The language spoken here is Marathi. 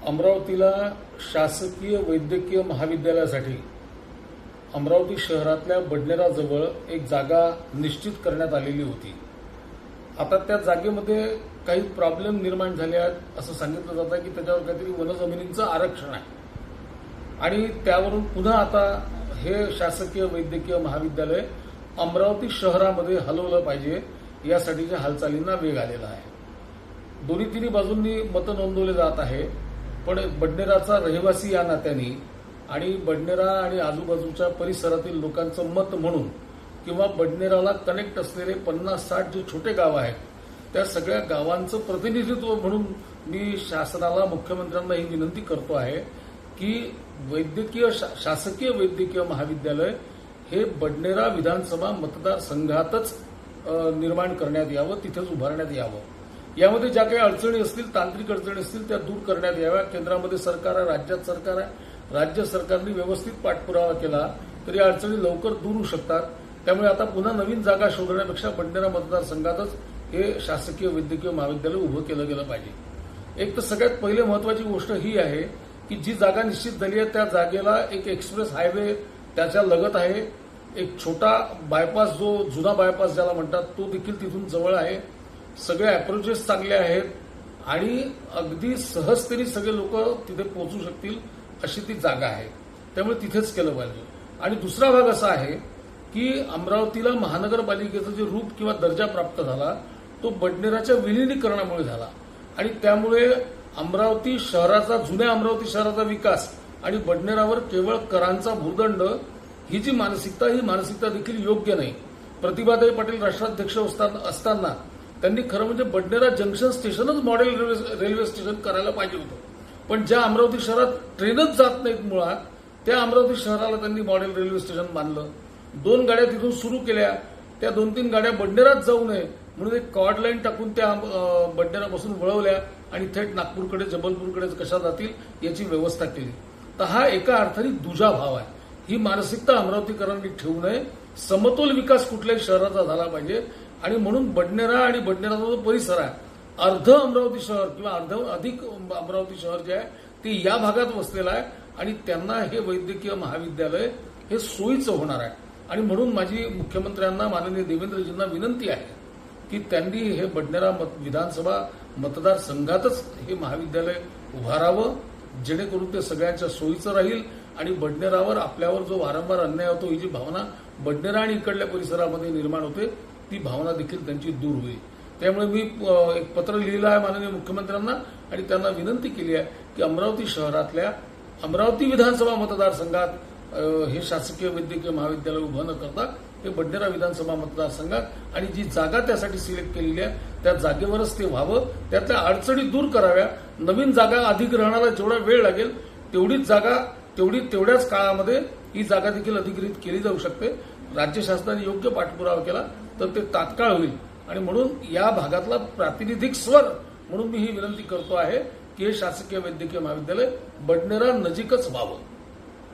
अमरावतीला शासकीय वैद्यकीय महाविद्यालयासाठी अमरावती शहरातल्या बडनेराजवळ एक जागा निश्चित करण्यात आलेली होती। आता त्या जागेमध्ये काही प्रॉब्लेम निर्माण झाले आहेत असं सांगितलं जातं की त्याच्यावर काहीतरी वनजमिनींचं आरक्षण आहे आणि त्यावरून पुन्हा आता हे शासकीय वैद्यकीय महाविद्यालय अमरावती शहरामध्ये हलवलं पाहिजे यासाठीच्या हालचालींना वेग आलेला आहे। दोन्ही तिन्ही बाजूंनी मतं नोंदवले जात आहे, पण बडनेराचा रहिवासी या नात्याने आणि बडनेरा आणि आजूबाजूच्या परिसरातील लोकांचं मत म्हणून किंवा बडनेराला कनेक्ट असलेले 50-60 जे छोटे गाव आहेत त्या सगळ्या गावांचं प्रतिनिधित्व म्हणून मी शासनाला मुख्यमंत्र्यांना ही विनंती करतो आहे की शासकीय वैद्यकीय महाविद्यालय हे बडनेरा विधानसभा मतदारसंघातच निर्माण करण्यात यावं, तिथेच उभारण्यात यावं। यामध्ये ज्या काही अडचणी असतील, तांत्रिक अडचणी असतील त्या दूर करण्यात याव्या। केंद्रामध्ये सरकार आहे, राज्यात सरकार आहे, राज्य सरकारने व्यवस्थित पाठपुरावा केला तर या अडचणी लवकर दूर होऊ शकतात। त्यामुळे आता पुन्हा नवीन जागा शोधण्यापेक्षा बडनेरा मतदारसंघातच हे शासकीय वैद्यकीय महाविद्यालय उभं केलं गेलं पाहिजे। एक तर सगळ्यात पहिले महत्वाची गोष्ट ही आहे की जी जागा निश्चित झाली आहे त्या जागेला एक एक्सप्रेस हायवे त्याच्या लगत आहे, एक छोटा बायपास जो जुना बायपास ज्याला म्हणतात तो देखील तिथून जवळ आहे, सगळे अप्रोचेस चांगले आहेत आणि अगदी सहजतेने सगळे लोक तिथे पोहोचू शकतील अशी ती जागा आहे। त्यामुळे तिथेच केलं पाहिजे। आणि दुसरा भाग असा आहे की अमरावतीला महानगरपालिकेचं जे रूप किंवा दर्जा प्राप्त झाला तो बडनेराच्या विलिनीकरणामुळे झाला आणि त्यामुळे अमरावती शहराचा, जुन्या अमरावती शहराचा विकास आणि बडनेरावर केवळ करांचा भुर्दंड ही जी मानसिकता, ही मानसिकता देखील योग्य नाही। प्रतिभाताई पाटील राष्ट्राध्यक्ष असताना त्यांनी खरं म्हणजे बडनेरा जंक्शन स्टेशनच मॉडेल रेल्वे स्टेशन करायला पाहिजे होतं, पण ज्या अमरावती शहरात ट्रेनच जात नाहीत मुळात त्या अमरावती शहराला त्यांनी मॉडेल रेल्वे स्टेशन बांधलं। 2 गाड्या तिथून सुरू केल्या, त्या 2-3 गाड्या बडनेरात जाऊ नये म्हणून एक कॉर्ड लाईन टाकून त्या बडनेरापासून वळवल्या आणि थेट नागपूरकडे, जबलपूरकडे कशा जातील याची व्यवस्था केली। तर हा एका अर्थाने दुजा भाव आहे। ही मानसिकता अमरावतीकरांनी ठेवू नये। समतोल विकास कुठल्याही शहराचा झाला पाहिजे आणि म्हणून बडनेरा आणि बडनेराचा जो परिसर आहे, अर्ध अमरावती शहर किंवा अधिक अमरावती शहर जे आहे ते या भागात वसलेलं आहे आणि त्यांना हे वैद्यकीय महाविद्यालय हे सोयीचं होणार आहे। आणि म्हणून माझी मुख्यमंत्र्यांना, माननीय देवेंद्रजींना विनंती आहे की त्यांनी हे बडनेरा विधानसभा मतदारसंघातच हे महाविद्यालय उभारावं, जेणेकरून ते सगळ्यांच्या सोयीचं राहील आणि बडनेरावर, आपल्यावर जो वारंवार अन्याय होतो ही जी भावना बडनेरा आणि इकडल्या परिसरामध्ये निर्माण होते ती भावना देखील त्यांची दूर होईल। त्यामुळे मी एक पत्र लिहिलं आहे माननीय मुख्यमंत्र्यांना आणि त्यांना विनंती केली आहे की अमरावती शहरातल्या अमरावती विधानसभा मतदारसंघात हे शासकीय वैद्यकीय महाविद्यालय उभं न करता ते बडनेरा विधानसभा मतदारसंघात आणि जी जागा त्यासाठी सिलेक्ट केलेली आहे त्या जागेवरच ते व्हावं, त्यातल्या अडचणी दूर कराव्या। नवीन जागा अधिग्रहणाला जेवढा वेळ लागेल तेवढीच जागा तेवढ्याच काळामध्ये ही जागा देखील अधिग्रहित केली जाऊ शकते। राज्य शासनाने योग्य पाठपुरावा केला तर ते तात्काळ होईल आणि म्हणून या भागातला प्रातिनिधिक स्वर म्हणून मी ही विनंती करतो आहे की हे शासकीय वैद्यकीय महाविद्यालय बडनेरा नजीकच व्हावं।